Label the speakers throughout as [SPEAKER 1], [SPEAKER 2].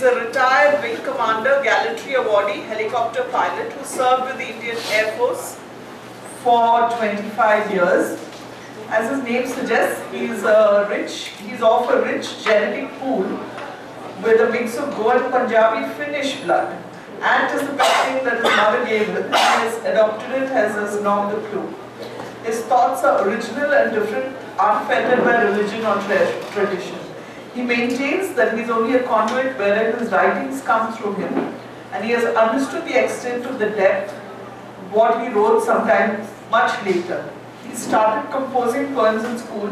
[SPEAKER 1] a retired wing commander, gallantry awardee, helicopter pilot who served with the Indian Air Force for 25 years. As his name suggests, he's of a rich genetic pool with a mix of Goan, Punjabi, Finnish blood. Anticipating that his mother gave him, he has adopted it as his nom de plume. His thoughts are original and different, unfettered by religion or tradition. He maintains that he is only a conduit wherein his writings come through him, and he has understood the extent of the depth what he wrote sometime much later. He started composing poems in school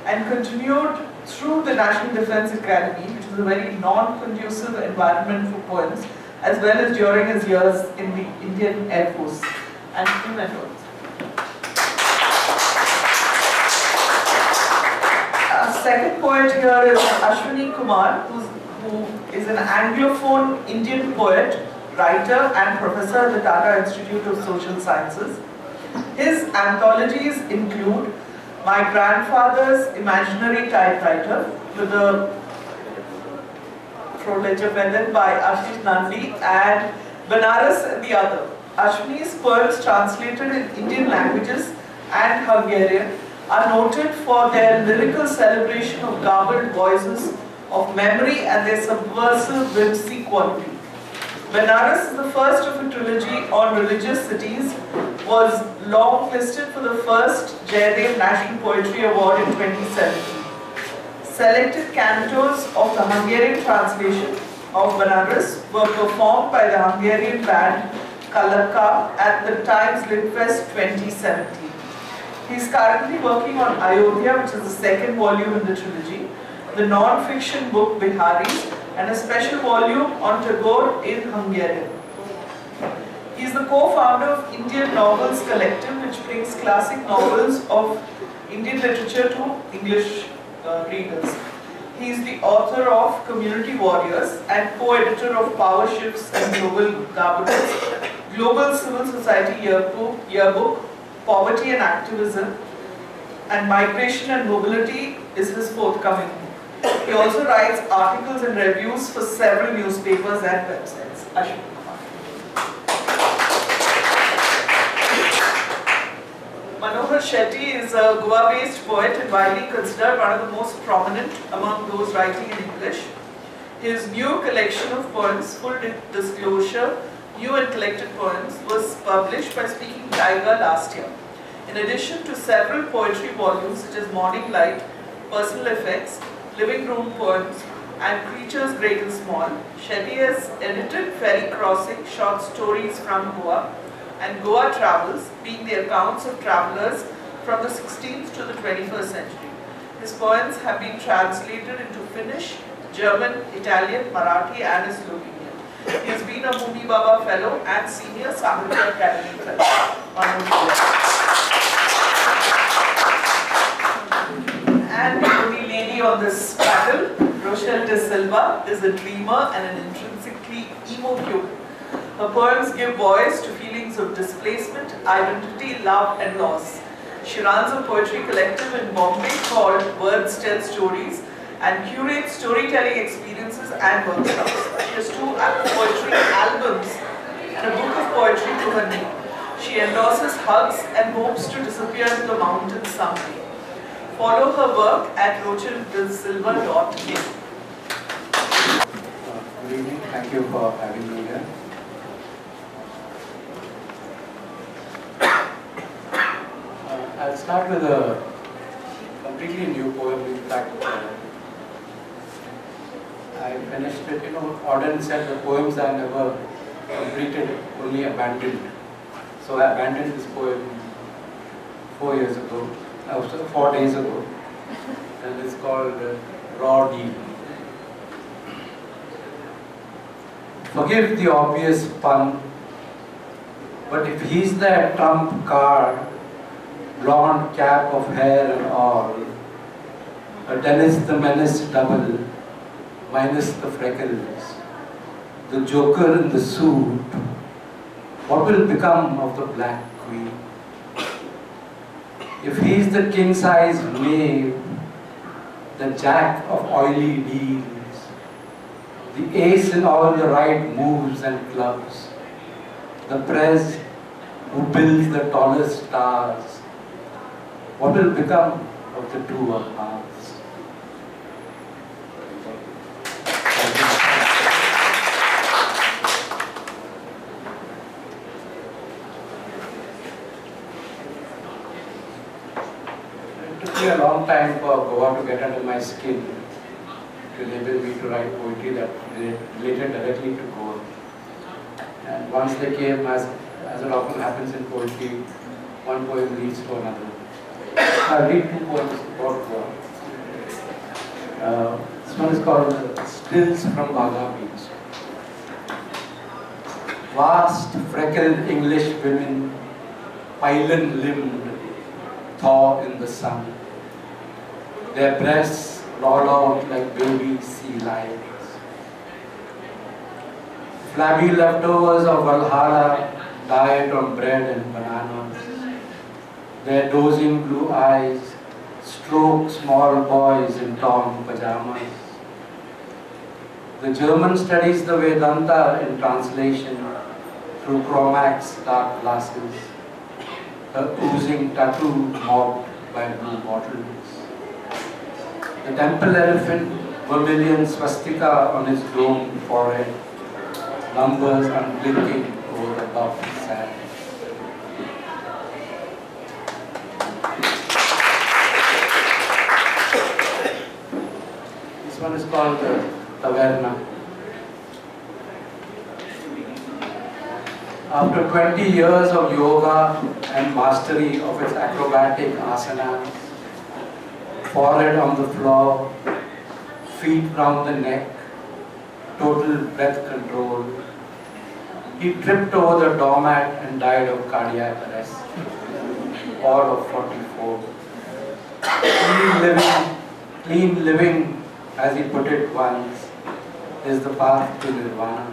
[SPEAKER 1] and continued through the National Defence Academy, which is a very non-conducive environment for poems, as well as during his years in the Indian Air Force. And he went on. Our second poet here is Ashwani Kumar, who is an Anglophone Indian poet, writer and professor at the Tata Institute of Social Sciences. His anthologies include My Grandfather's Imaginary Typewriter, with a prologue by Ashish Nandi, and Benares and the Other. Ashwani's poems, translated in Indian languages and Hungarian, are noted for their lyrical celebration of garbled voices of memory and their subversive whimsy quality. Benares is the first of a trilogy on religious cities, was long-listed for the first Jaidev National Poetry Award in 2017. Selected cantos of the Hungarian translation of Benares were performed by the Hungarian band Kalaka at the Times Litfest 2017. He is currently working on Ayodhya, which is the second volume in the trilogy, the non-fiction book Biharis, and a special volume on Tagore in Hungarian. He is the co-founder of Indian Novels Collective, which brings classic novels of Indian literature to English readers. He is the author of Community Warriors and co-editor of Power Shifts and Global Governance, Global Civil Society Yearbook, Poverty and Activism, and Migration and Mobility is his forthcoming book. He also writes articles and reviews for several newspapers and websites. Ashwani. Manohar Shetty is a Goa-based poet and widely considered one of the most prominent among those writing in English. His new collection of poems, Full Disclosure, New and Collected Poems, was published by Speaking Tiger last year. In addition to several poetry volumes such as Morning Light, Personal Effects, Living Room Poems, and Creatures Great and Small, Shetty has edited Ferry Crossing, Short Stories from Goa, and Goa Travels, being the accounts of travelers from the 16th to the 21st century. His poems have been translated into Finnish, German, Italian, Marathi, and Slovenian. He has been a Bhumi Baba Fellow and Senior Sahitya Academy Fellow. And the only lady on this panel, Rochelle Dsilva, is a dreamer and an intrinsically emo human. Her poems give voice to feelings of displacement, identity, love, and loss. She runs a poetry collective in Bombay called Words Tell Stories and curates storytelling experiences and workshops. She has 2 poetry albums and a book of poetry to her name. She endorses hugs and hopes to disappear into the mountains someday. Follow her work at rochelledsilva.in.
[SPEAKER 2] Good evening. Thank you for having me here. I'll start with a completely new poem. In fact, I finished it. Auden said the poems I never completed, only abandoned. So I abandoned this poem 4 years ago. 4 days ago, and it's called Raw Deal. Forgive the obvious pun, but if he's the trump card, blonde cap of hair and all, a Dennis the Menace double, minus the freckles, the Joker in the suit, what will become of the Black Queen? If he's the king-size knave, the jack of oily deals, the ace in all the right moves and clubs, the prez who builds the tallest stars. What will become of the two of hearts? It took me a long time for Goa to get under my skin to enable me to write poetry that related directly to Goa. And once they came, as it often happens in poetry, one poem leads to another. I'll read two poems about Goa. This one is called Stills from Baga Beach. Vast, freckled English women, pylon-limbed, thaw in the sun. Their breasts roll out like baby sea lions. Flabby leftovers of Valhalla diet on bread and bananas. Their dozing blue eyes stroke small boys in torn pajamas. The German studies the Vedanta in translation through Cro-Max's dark glasses, her oozing tattoo mobbed by blue bottles. The temple elephant, vermilion swastika on his domed forehead, numbers unblinking over the buff sand. This one is called the Taverna. After 20 years of yoga and mastery of its acrobatic asanas, forehead on the floor, feet round the neck, total breath control, he tripped over the doormat and died of cardiac arrest, all of 44. Clean living, as he put it once, is the path to nirvana.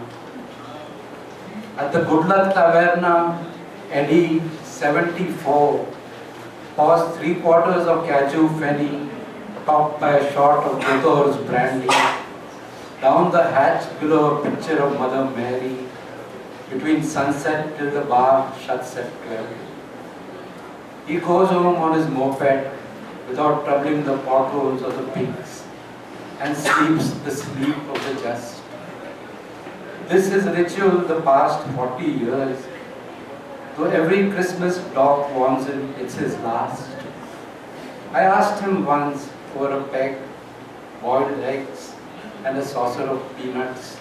[SPEAKER 2] At the Good Luck Taverna, Eddie, 74, paused 3/4 of Caju Fenny, topped by a shot of Gotor's brandy. Down the hatch below a picture of Mother Mary, between sunset till the bar shuts at 12. He goes home on his moped without troubling the potholes or the pigs, and sleeps the sleep of the just. This is ritual the past 40 years, though every Christmas doc warns him it's his last. I asked him once over a peg, boiled eggs, and a saucer of peanuts,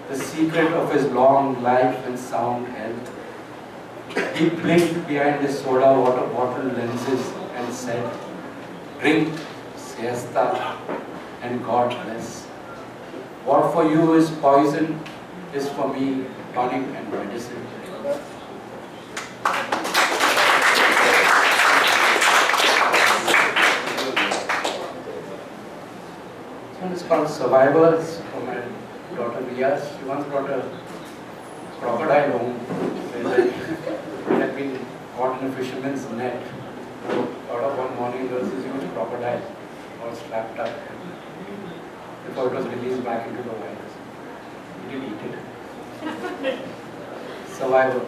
[SPEAKER 2] the secret of his long life and sound health. He blinked behind his soda water bottle lenses and said, "Drink, siesta, and God bless. What for you is poison is for me tonic and medicine." This one is called Survivors for my daughter Ria. She once brought a crocodile home. It had been caught in a fisherman's net. Out of one morning there was this huge crocodile all strapped up before it was released back into the wild. We did eat it. Survivor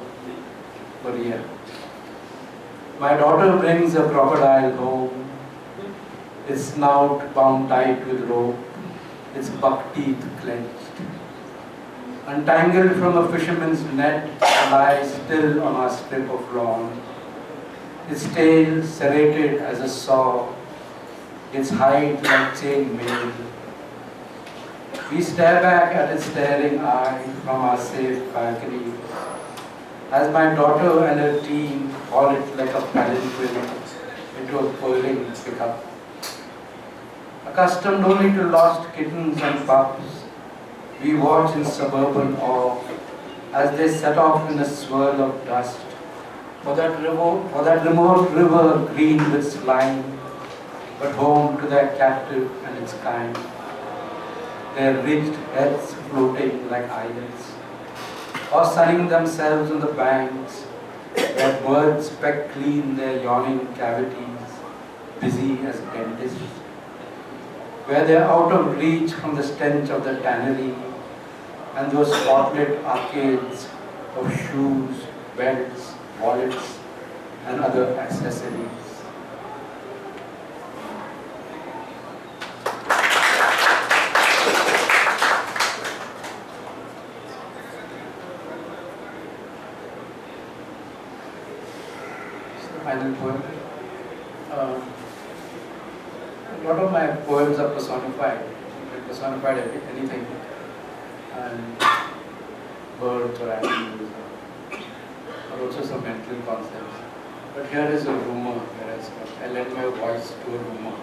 [SPEAKER 2] for Ria. My daughter brings a crocodile home, its snout bound tight with rope, its buck teeth clenched. Untangled from a fisherman's net, lies still on our strip of lawn, its tail serrated as a saw, its hide like chain mail. We stare back at its staring eye from our safe balcony, as my daughter and her team haul it like a palanquin into a purring pickup. Accustomed only to lost kittens and pups, we watch in suburban awe as they set off in a swirl of dust for that remote river green with slime, but home to their captive and its kind. Their ridged heads floating like islands, or sunning themselves on the banks where birds peck clean their yawning cavities, busy as dentists. where they're out of reach from the stench of the tannery and those spotlit arcades of shoes, belts, wallets, and other accessories. Final poem. A lot of my poems are personified. They personified anything, and birds or animals, or also some mental concepts. But here is a rumor. I lend my voice to a rumor.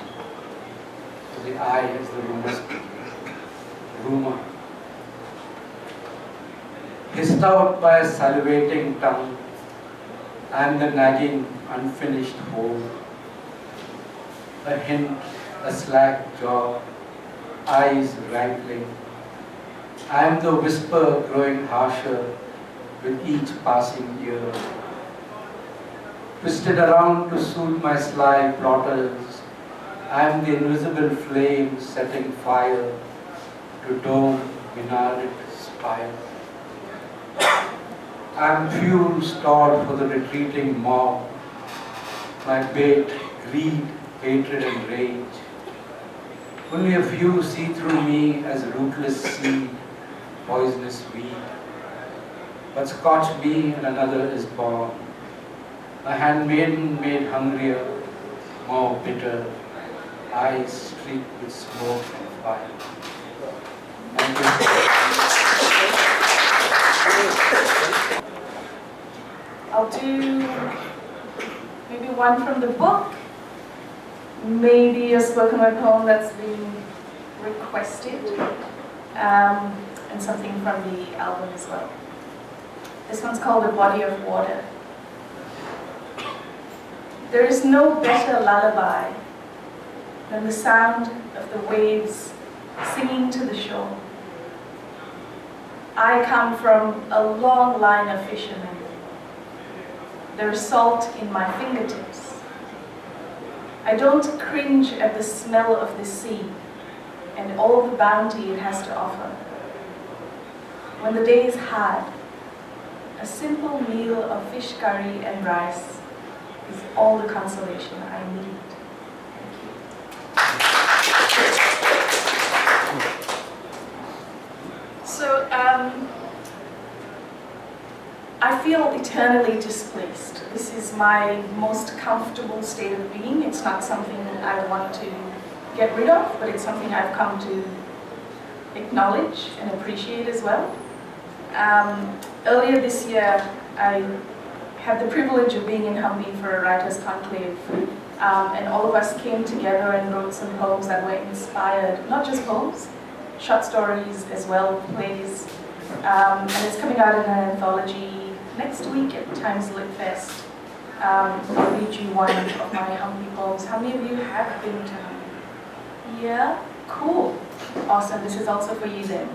[SPEAKER 2] So the I is the rumor speaking. Rumor. Hissed out by a salivating tongue, I am the nagging, unfinished whole. A hint, a slack jaw, eyes rankling. I am the whisper growing harsher with each passing year. Twisted around to suit my sly plotters, I am the invisible flame setting fire to dome, minaret, spire. I am fuel stored for the retreating mob, my bait, greed, hatred and rage. Only a few see through me as rootless seed, poisonous weed. But scotch me and another is born, a handmaiden made hungrier, more bitter, eyes streaked with smoke and fire. Thank you.
[SPEAKER 3] I'll do maybe one from the book, maybe a spoken word poem that's been requested, and something from the album as well. This one's called A Body of Water. There is no better lullaby than the sound of the waves singing to the shore. I come from a long line of fishermen. There's salt in my fingertips. I don't cringe at the smell of the sea and all the bounty it has to offer. When the day is hard, a simple meal of fish curry and rice is all the consolation I need. So, I feel eternally displaced. This is my most comfortable state of being. It's not something I want to get rid of, but it's something I've come to acknowledge and appreciate as well. Earlier this year, I had the privilege of being in Hampi for a writer's conclave, and all of us came together and wrote some poems that were inspired, not just poems, short stories as well, plays, and it's coming out in an anthology next week at Times Lit Fest. I'll read you one of my Hampi poems. How many of you have been to Hampi? Yeah? Cool. Awesome. This is also for you then.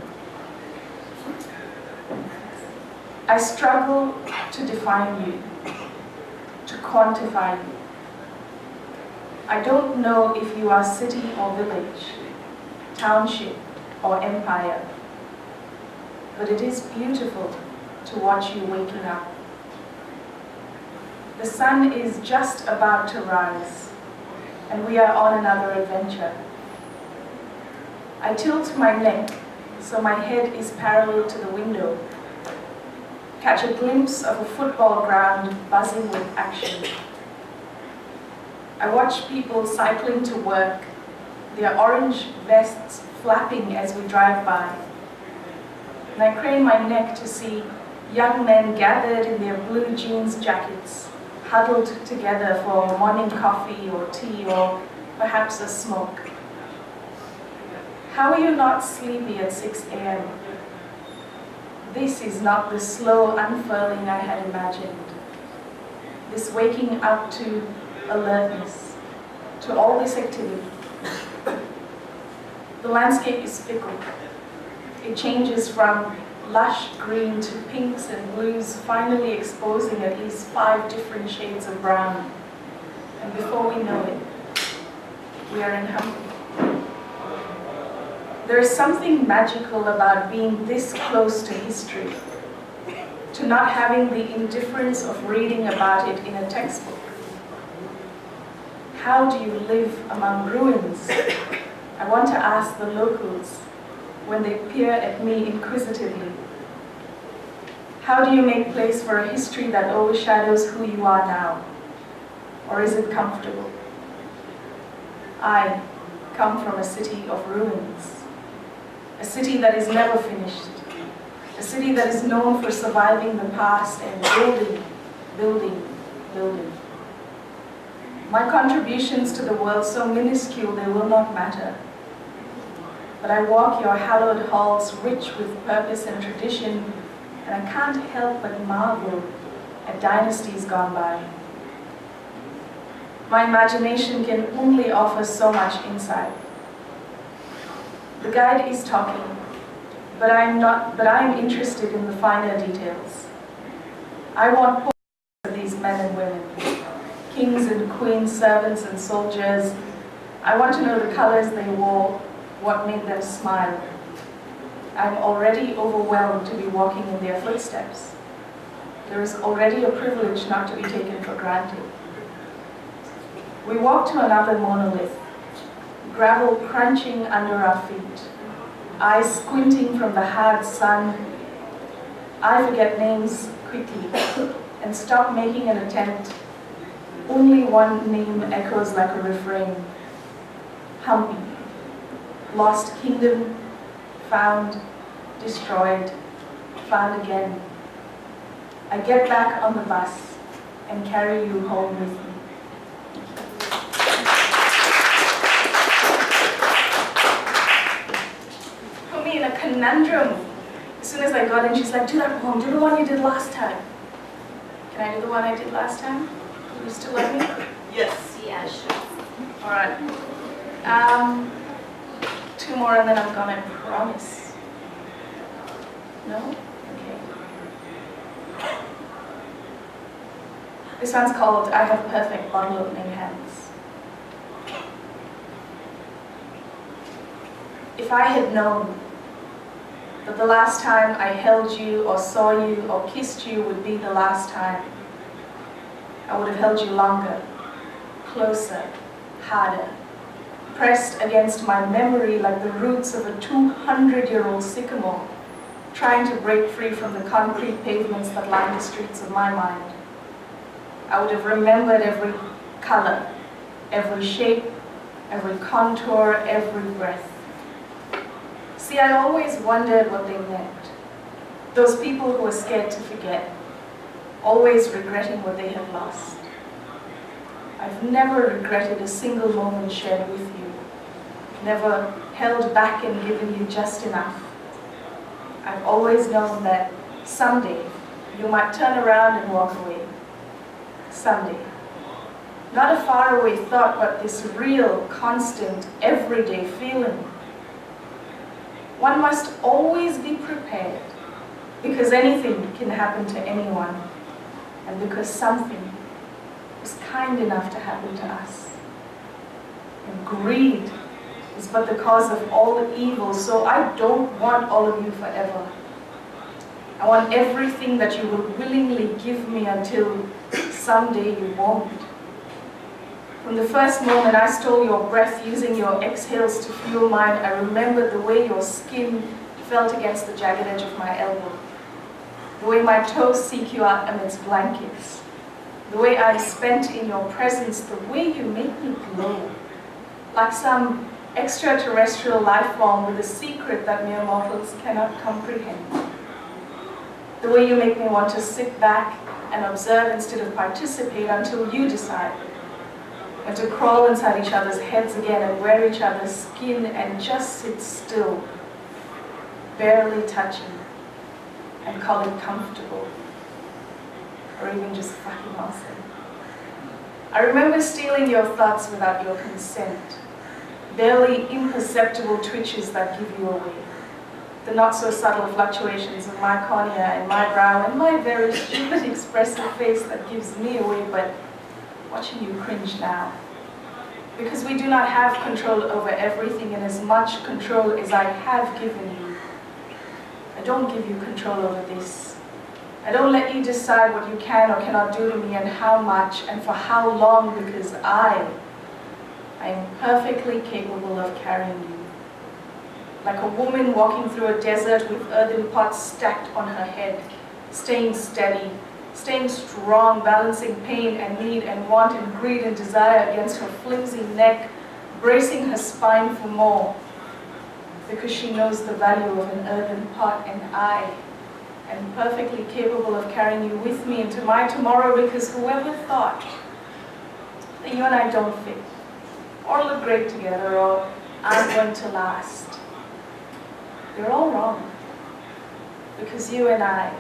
[SPEAKER 3] I struggle to define you, to quantify you. I don't know if you are city or village, township or empire, but it is beautiful to watch you waking up. The sun is just about to rise, and we are on another adventure. I tilt my neck so my head is parallel to the window, catch a glimpse of a football ground buzzing with action. I watch people cycling to work, their orange vests flapping as we drive by. And I crane my neck to see young men gathered in their blue jeans jackets, huddled together for morning coffee or tea or perhaps a smoke. How are you not sleepy at 6 a.m.? This is not the slow unfurling I had imagined. This waking up to alertness, to all this activity. The landscape is fickle. It changes from lush green to pinks and blues, finally exposing at least 5 different shades of brown. And before we know it, we are in Hampi. There is something magical about being this close to history, to not having the indifference of reading about it in a textbook. How do you live among ruins? I want to ask the locals when they peer at me inquisitively. How do you make place for a history that overshadows who you are now? Or is it comfortable? I come from a city of ruins, a city that is never finished, a city that is known for surviving the past and building, building, building. My contributions to the world so minuscule they will not matter. But I walk your hallowed halls rich with purpose and tradition, and I can't help but marvel at dynasties gone by. My imagination can only offer so much insight. The guide is talking, but I am interested in the finer details. I want portraits of these men and women, kings and queens, servants and soldiers. I want to know the colors they wore, what made them smile. I'm already overwhelmed to be walking in their footsteps. There is already a privilege not to be taken for granted. We walk to another monolith, gravel crunching under our feet, eyes squinting from the hard sun. I forget names quickly and stop making an attempt. Only one name echoes like a refrain. Hampi. Lost kingdom, found, destroyed, found again. I get back on the bus and carry you home with me. Put me in a conundrum. As soon as I got in, she's like, do that poem, do the one you did last time. Can I do the one I did last time? Will you still let me?
[SPEAKER 1] Yes.
[SPEAKER 4] Yeah, sure.
[SPEAKER 3] All right. 2 more and then I'm gonna promise. No? Okay. This one's called I Have Perfect Bottle Opening Hands. If I had known that the last time I held you or saw you or kissed you would be the last time, I would have held you longer, closer, harder, pressed against my memory like the roots of a 200-year-old sycamore, trying to break free from the concrete pavements that line the streets of my mind. I would have remembered every color, every shape, every contour, every breath. See, I always wondered what they meant. Those people who are scared to forget, always regretting what they have lost. I've never regretted a single moment shared with you, never held back and given you just enough. I've always known that someday you might turn around and walk away. Someday. Not a faraway thought, but this real, constant, everyday feeling. One must always be prepared, because anything can happen to anyone, and because something was kind enough to happen to us. And greed is but the cause of all evil, so I don't want all of you forever. I want everything that you will willingly give me until someday you won't. From the first moment I stole your breath using your exhales to fuel mine, I remember the way your skin felt against the jagged edge of my elbow, the way my toes seek you out amidst blankets, the way I'm spent in your presence, the way you make me glow, like some extraterrestrial life form with a secret that mere mortals cannot comprehend. The way you make me want to sit back and observe instead of participate until you decide, and to crawl inside each other's heads again and wear each other's skin and just sit still, barely touching, and call it comfortable, or even just fucking awesome. I remember stealing your thoughts without your consent, barely imperceptible twitches that give you away, the not-so-subtle fluctuations of my cornea and my brow and my very stupid expressive face that gives me away, but watching you cringe now. Because we do not have control over everything, and as much control as I have given you, I don't give you control over this. I don't let you decide what you can or cannot do to me and how much and for how long, because I am perfectly capable of carrying you. Like a woman walking through a desert with earthen pots stacked on her head, staying steady, staying strong, balancing pain and need and want and greed and desire against her flimsy neck, bracing her spine for more, because she knows the value of an earthen pot, and I am perfectly capable of carrying you with me into my tomorrow, because whoever thought that you and I don't fit, or look great together, or aren't going to last, you're all wrong. Because you and I,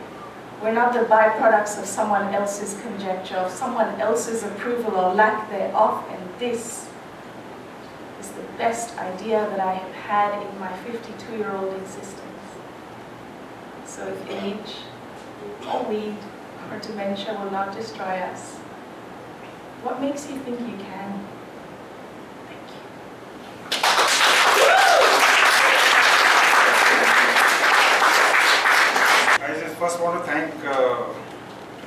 [SPEAKER 3] we're not the byproducts of someone else's conjecture, of someone else's approval or lack thereof, and this is the best idea that I have had in my 52-year-old existence. So if age, or weed, or dementia will not destroy us, what makes you think you can? Thank you.
[SPEAKER 4] I just first want to thank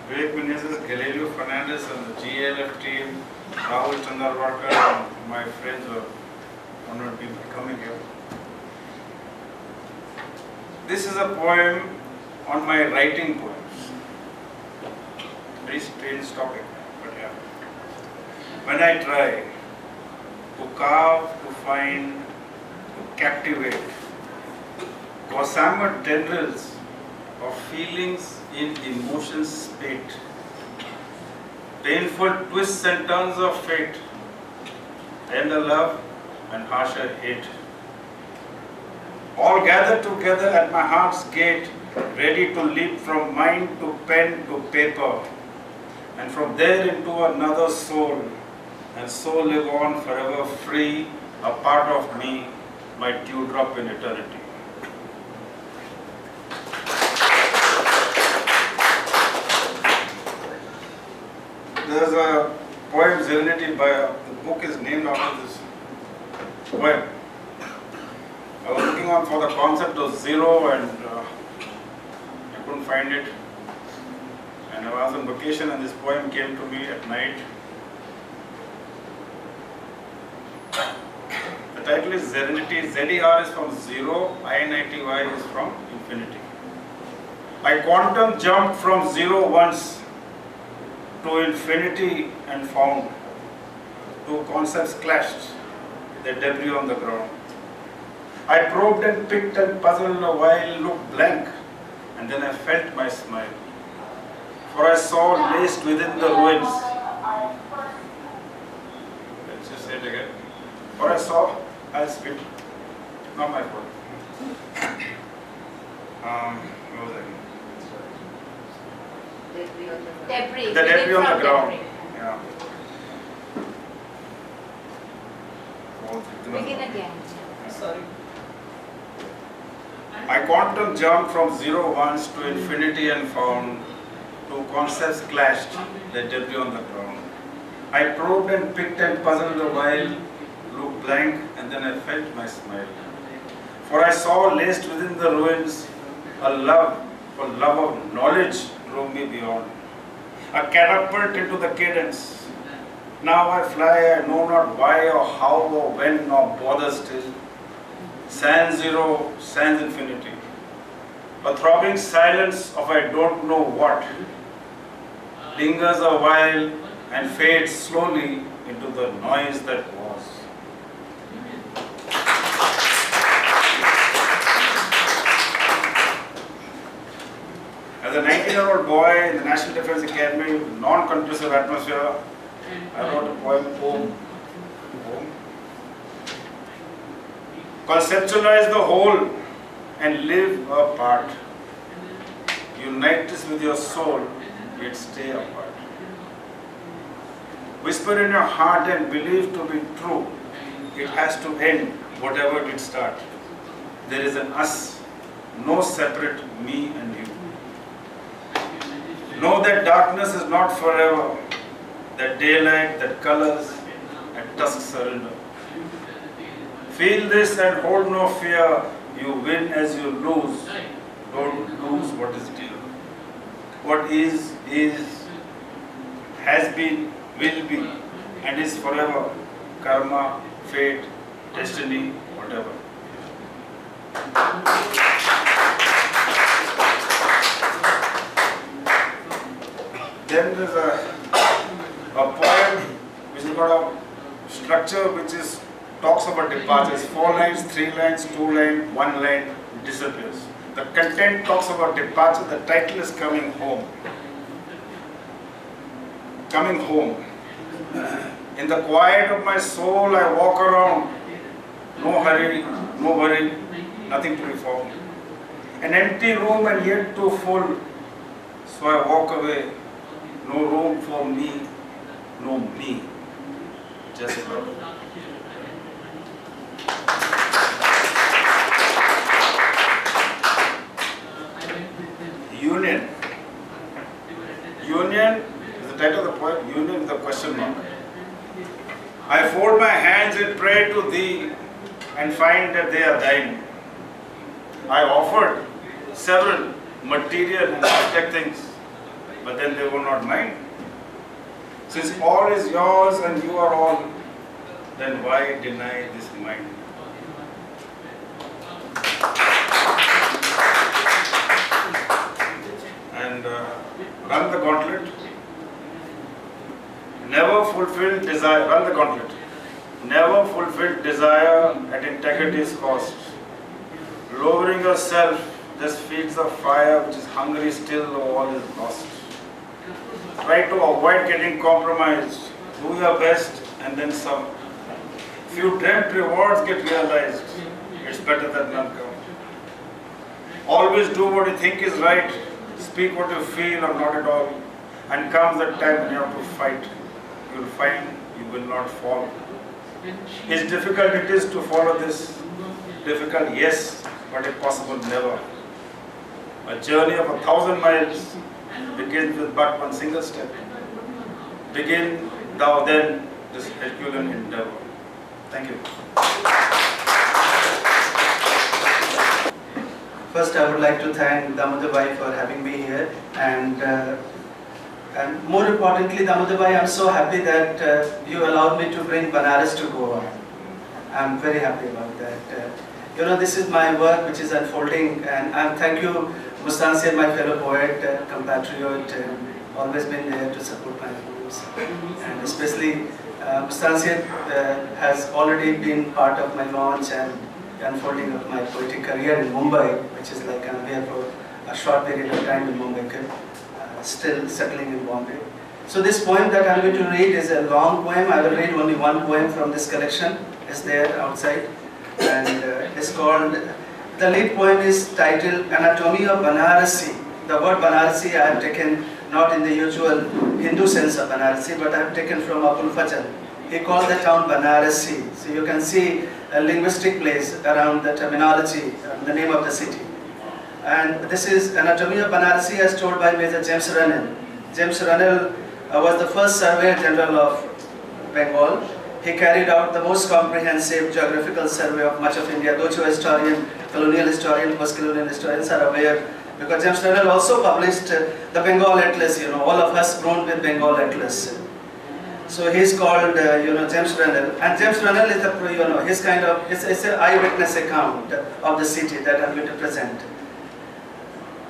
[SPEAKER 4] Vivek Menezes, Galileo Fernandez and the GALF team, Rahul Chandarwarkar and my friends who are honored people coming here. This is a poem on my writing poems. Very strange topic, but yeah. When I try to carve, to find, to captivate, gossamer tendrils of feelings in emotions spate, painful twists and turns of fate, tender love and harsher hate, all gathered together at my heart's gate, ready to leap from mind to pen to paper, and from there into another soul, and so live on forever free, a part of me, my dewdrop in eternity. There's a poem, Serenity, the book is named after this poem. I was looking on for the concept of zero and I couldn't find it. And I was on vacation and this poem came to me at night. The title is Serenity. ZER is from zero, INITY is from infinity. I quantum jumped from zero once to infinity and found two concepts clashed, their debris on the ground. I probed and picked and puzzled a while, looked blank, and then I felt my smile. For I saw laced within the ruins. Let's just say it again. For I saw, I'll spit, not my fault. What was I?
[SPEAKER 5] Debris.
[SPEAKER 4] The debris on the ground.
[SPEAKER 5] Debris.
[SPEAKER 4] Yeah.
[SPEAKER 5] Begin again.
[SPEAKER 1] Sorry.
[SPEAKER 4] I quantum jumped from zero once to infinity and found two concepts clashed, the debris on the ground. I probed and picked and puzzled a while, looked blank, and then I felt my smile. For I saw laced within the ruins a love, for love of knowledge drove me beyond. A catapult into the cadence. Now I fly, I know not why or how or when, nor bother still. Sans zero, sans infinity. A throbbing silence of I don't know what lingers a while and fades slowly into the noise that was. As a 19-year-old boy in the National Defence Academy with non-conducive atmosphere, I wrote a poem, Home. Conceptualize the whole and live a part. Unite this with your soul, yet stay apart. Whisper in your heart and believe to be true. It has to end, whatever did start. There is an us, no separate me and you. Know that darkness is not forever, that daylight, that colors, at dusk surrender. Feel this and hold no fear. You win as you lose. Don't lose what is dear. What is, has been, will be, and is forever. Karma, fate, destiny, whatever. Then there's a poem which has got a structure which talks about departures. 4 lines, 3 lines, 2 lines, 1 line disappears. The content talks about departure. The title is Coming Home. Coming home. In the quiet of my soul, I walk around. No hurry, no worry, nothing to be found. An empty room and yet too full. So I walk away. No room for me, no me. Just love. Union. Union is the title of the poem. Union is the question mark. I fold my hands and pray to thee and find that they are thine. I offered several material and abstract things, but then they were not mine. Since all is yours and you are all, then why deny this mine? And run the gauntlet. Never fulfilled desire. Run the gauntlet. Never fulfilled desire at integrity's cost. Lowering yourself just feeds the fire which is hungry still though all is lost. Try to avoid getting compromised. Do your best and then some. Few dreamt rewards get realized. It's better that none come. Always do what you think is right. Speak what you feel or not at all. And comes the time when you have to fight. You will find you will not fall. It's difficult it is to follow this. Difficult, yes, but impossible, never. A journey of 1,000 miles begins with but one single step. Begin thou then this Herculean endeavor. Thank you.
[SPEAKER 6] First, I would like to thank Damodar Bhai for having me here, and more importantly, Damodar Bhai, I'm so happy that you allowed me to bring Banaras to Goa. I'm very happy about that. You know, this is my work which is unfolding, and thank you, Mustansir, my fellow poet, compatriot, always been there to support my poems. And especially, Mustansir has already been part of my launch and unfolding of my poetic career in Mumbai, which is like I'm here for a short period of time in Mumbai, still settling in Bombay. So this poem that I'm going to read is a long poem. I will read only one poem from this collection. It's there outside. And it's called, the lead poem is titled Anatomy of Banarasi. The word Banarasi I have taken not in the usual Hindu sense of Banarasi, but I have taken from Abul Fajl. He called the town Banarasi. So you can see a linguistic place around the terminology, the name of the city. And this is Anatomy of Banarasi as told by Major James Runnell. James Runnell was the first Surveyor General of Bengal. He carried out the most comprehensive geographical survey of much of India. Those who are historian, colonial historian, post-colonial historians are aware, because James Runnell also published the Bengal Atlas, you know, all of us grown with Bengal Atlas. So he's called, James Runnell. And James Runnell is his kind of, it's an eyewitness account of the city that I'm going to present.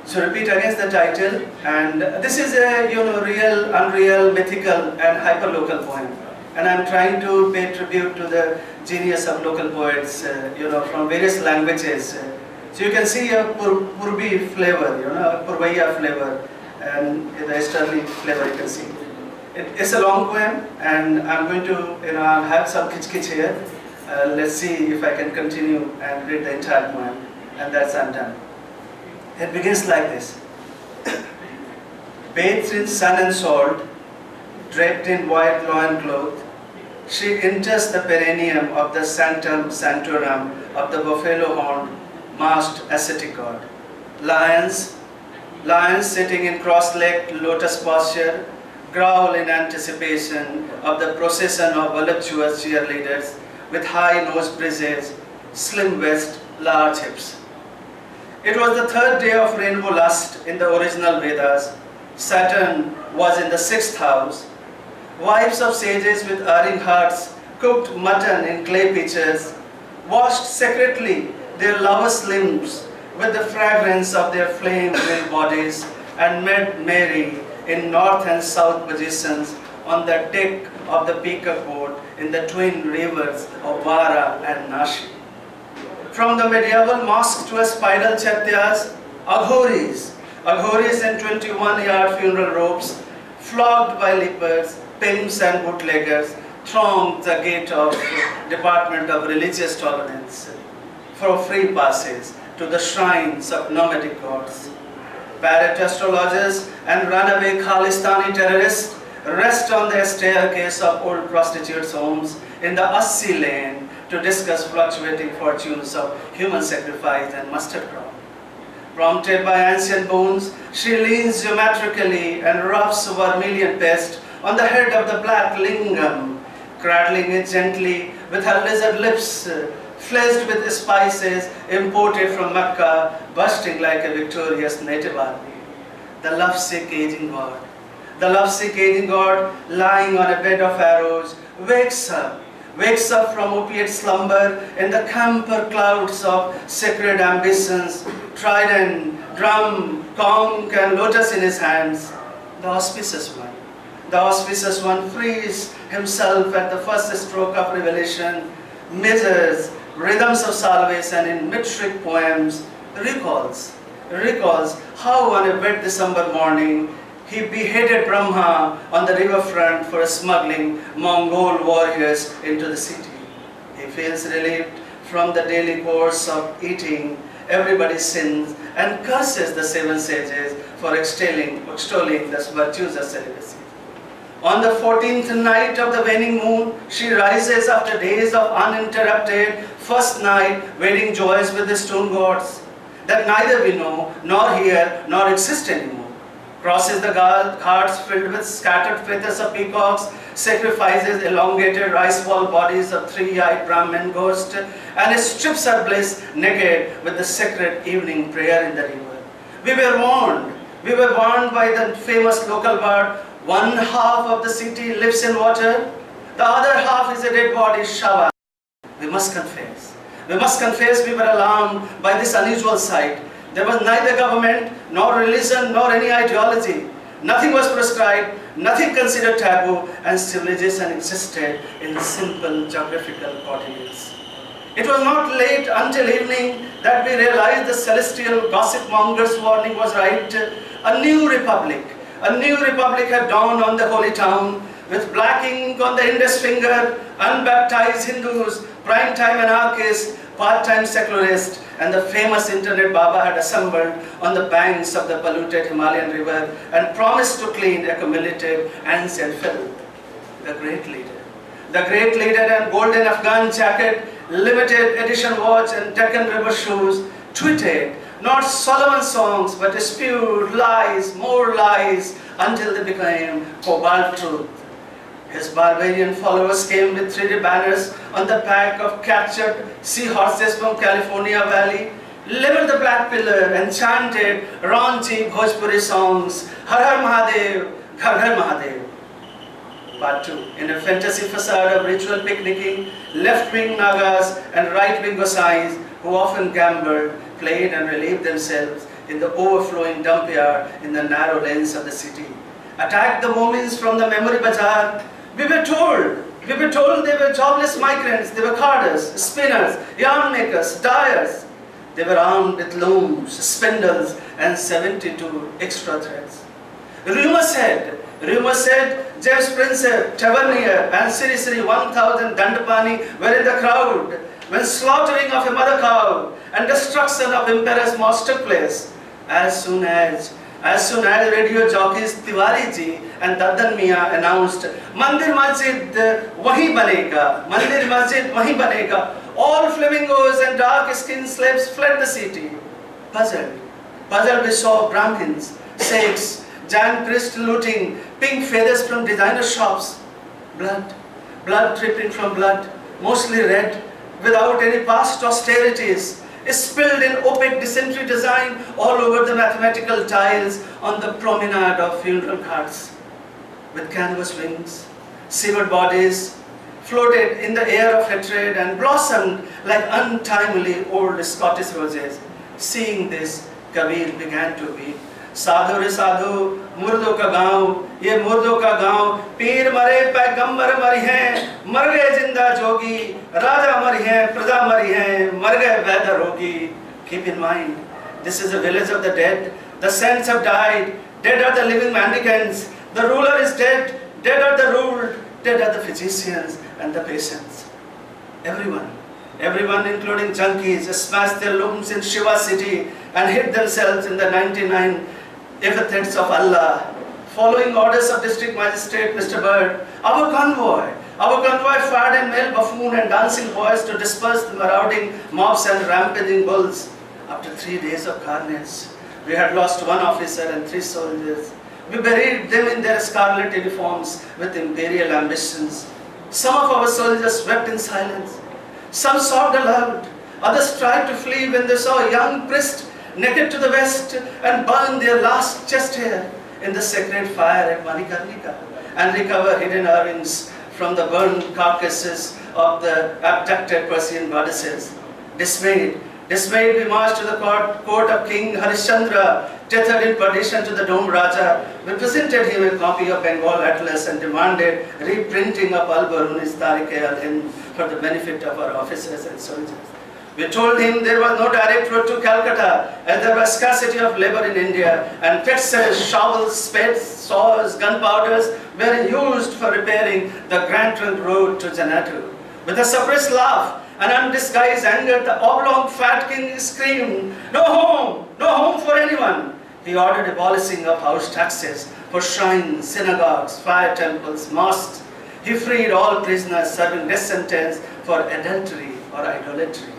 [SPEAKER 6] So repeat against the title, and this is a real, unreal, mythical and hyper-local poem. And I'm trying to pay tribute to the genius of local poets, from various languages. So you can see a Purbi flavor, a Purvaiya flavor, and the Easterly flavor you can see. It's a long poem, and I'm going to, I'll have some kitsch here. Let's see if I can continue and read the entire poem, and that's I'm done. It begins like this. Bathed in sun and salt, draped in white loin cloth, she enters the perineum of the sanctum sanctorum of the buffalo-horned, masked ascetic god. Lions sitting in cross-legged lotus posture, growl in anticipation of the procession of voluptuous cheerleaders with high nose bridges, slim waist, large hips. It was the third day of rainbow lust in the original Vedas. Saturn was in the 6th house. Wives of sages with erring hearts cooked mutton in clay pitchers, washed secretly their lovers' limbs with the fragrance of their flame-filled bodies, and made merry in north and south positions on the deck of the peacock boat in the twin rivers of Vara and Nashi. From the medieval mosque to a spiral chaityas, aghoris in 21-yard funeral robes, flogged by lepers, pimps and bootleggers, thronged the gate of Department of Religious Tolerance for free passes to the shrines of nomadic gods. Parrot astrologers and runaway Khalistani terrorists rest on the staircase of old prostitutes' homes in the Assi lane to discuss fluctuating fortunes of human sacrifice and mustard crop. Prompted by ancient bones, she leans geometrically and rubs vermilion paste on the head of the black lingam, cradling it gently with her lizard lips, fleshed with spices imported from Mecca, bursting like a victorious native army. The lovesick aging god, lying on a bed of arrows, wakes up from opiate slumber in the camphor clouds of sacred ambitions, trident, drum, conch, and lotus in his hands. The auspicious one frees himself at the first stroke of revelation, measures rhythms of salvation in metric poems, recalls how on a wet December morning he beheaded Brahma on the riverfront for smuggling Mongol warriors into the city. He feels relieved from the daily course of eating everybody's sins and curses the 7 sages for extolling the virtues of celibacy. On the 14th night of the waning moon, she rises after days of uninterrupted first night wedding joys with the stone gods that neither we know, nor hear, nor exist anymore. Crosses the carts filled with scattered feathers of peacocks, sacrifices elongated rice ball bodies of 3-eyed Brahmin ghosts, and strips her bliss naked with the sacred evening prayer in the river. We were warned by the famous local bard, one half of the city lives in water, the other half is a dead body, Shava. We must confess we were alarmed by this unusual sight. There was neither government, nor religion, nor any ideology. Nothing was prescribed, nothing considered taboo, and civilization existed in simple geographical coordinates. It was not late until evening that we realized the celestial gossip monger's warning was right. A new republic had dawned on the holy town, with black ink on the index finger, unbaptized Hindus, prime-time anarchists, part-time secularists, and the famous internet Baba had assembled on the banks of the polluted Himalayan river and promised to clean accumulative ancient filth. The great leader and golden Afghan jacket, limited edition watch and Deccan river shoes, tweeted not Solomon songs but spewed lies, more lies, until they became cobalt truth. His barbarian followers came with 3D banners on the back of captured seahorses from California Valley, leveled the black pillar and chanted raunchy Bhojpuri songs, Har Har Mahadev, Ghar Ghar Mahadev. Part 2. In a fantasy facade of ritual picnicking, left-wing Nagas and right-wing Gosais, who often gambled, played and relieved themselves in the overflowing dump yard in the narrow lanes of the city, attacked the moments from the memory bazaar. We were told they were jobless migrants, they were carders, spinners, yarn makers, dyers. They were armed with looms, spindles, and 72 extra threads. Rumor said James Prinsep, Tavernier, and Sri Sri 1000 Dandapani were in the crowd when slaughtering of a mother cow and destruction of Emperor's mosque took place. As soon as radio jockeys Tiwari ji and Daddan Miya announced, Mandir Masjid wahi banega, all flamingos and dark-skinned slaves fled the city. Puzzled we saw Brahmins, Sikhs, giant priest looting, pink feathers from designer shops, blood, blood dripping from blood, mostly red, without any past austerities, is spilled in opaque dysentery design all over the mathematical tiles on the promenade of funeral carts. With canvas wings, severed bodies, floated in the air of hatred and blossomed like untimely old Scottish roses. Seeing this, Kabir began to weep. साधु रे साधु मुर्दों का गांव, ये मुर्दों का गांव, पीर मरे पैगंबर मरी हैं, मर गए जिंदा जोगी, राजा मरी हैं, प्रजा मरी हैं, मर गए वैद्य रोगी. Keep in mind, this is a village of the dead. The saints have died, dead are the living mendicants. The ruler is dead, dead are the ruled, dead are the physicians and the patients. Everyone including junkies, smashed their looms in Shiva city and hid themselves in the 99 epithets of Allah. Following orders of District Magistrate Mr. Bird, our convoy fired a male buffoon and dancing boys to disperse the marauding mobs and rampaging bulls. After 3 days of carnage, we had lost 1 officer and 3 soldiers. We buried them in their scarlet uniforms with imperial ambitions. Some of our soldiers wept in silence. Some sobbed aloud. Others tried to flee when they saw a young priest naked to the waist and burn their last chest hair in the sacred fire at Manikarnika and recover hidden earrings from the burned carcasses of the abducted Persian goddesses. Dismayed, we marched to the court of King Harishchandra, tethered in perdition to the Dome Raja. We presented him a copy of Bengal Atlas and demanded reprinting of Al-Baruni's Tariq-e-al-Hind for the benefit of our officers and soldiers. We told him there was no direct road to Calcutta as there was scarcity of labor in India and pickaxes, shovels, spades, saws, gunpowders were used for repairing the Grand Trunk Road to Janatu. With a suppressed laugh and undisguised anger, the oblong fat king screamed, no home for anyone. He ordered abolishing of house taxes for shrines, synagogues, fire temples, mosques. He freed all prisoners serving death sentence for adultery or idolatry.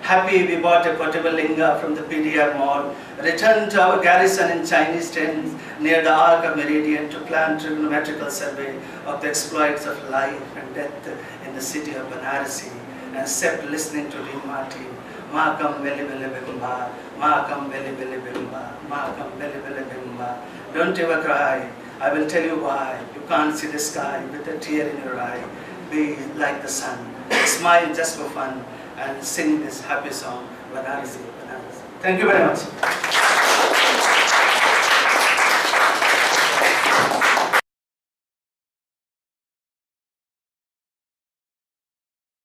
[SPEAKER 6] Happy, we bought a portable linga from the PDR mall, returned to our garrison in Chinese tents near the Arc of Meridian to plan trigonometrical survey of the exploits of life and death in the city of Banarasi, and kept listening to Dean Martin. Ma kam beli beli bimba, ma kam beli beli bimba, ma kam beli beli bimba. Don't ever cry. I will tell you why. You can't see the sky with a tear in your eye. Be like the sun. Smile just for fun and sing this happy song, Banarasi, Banarasi. Thank you very much.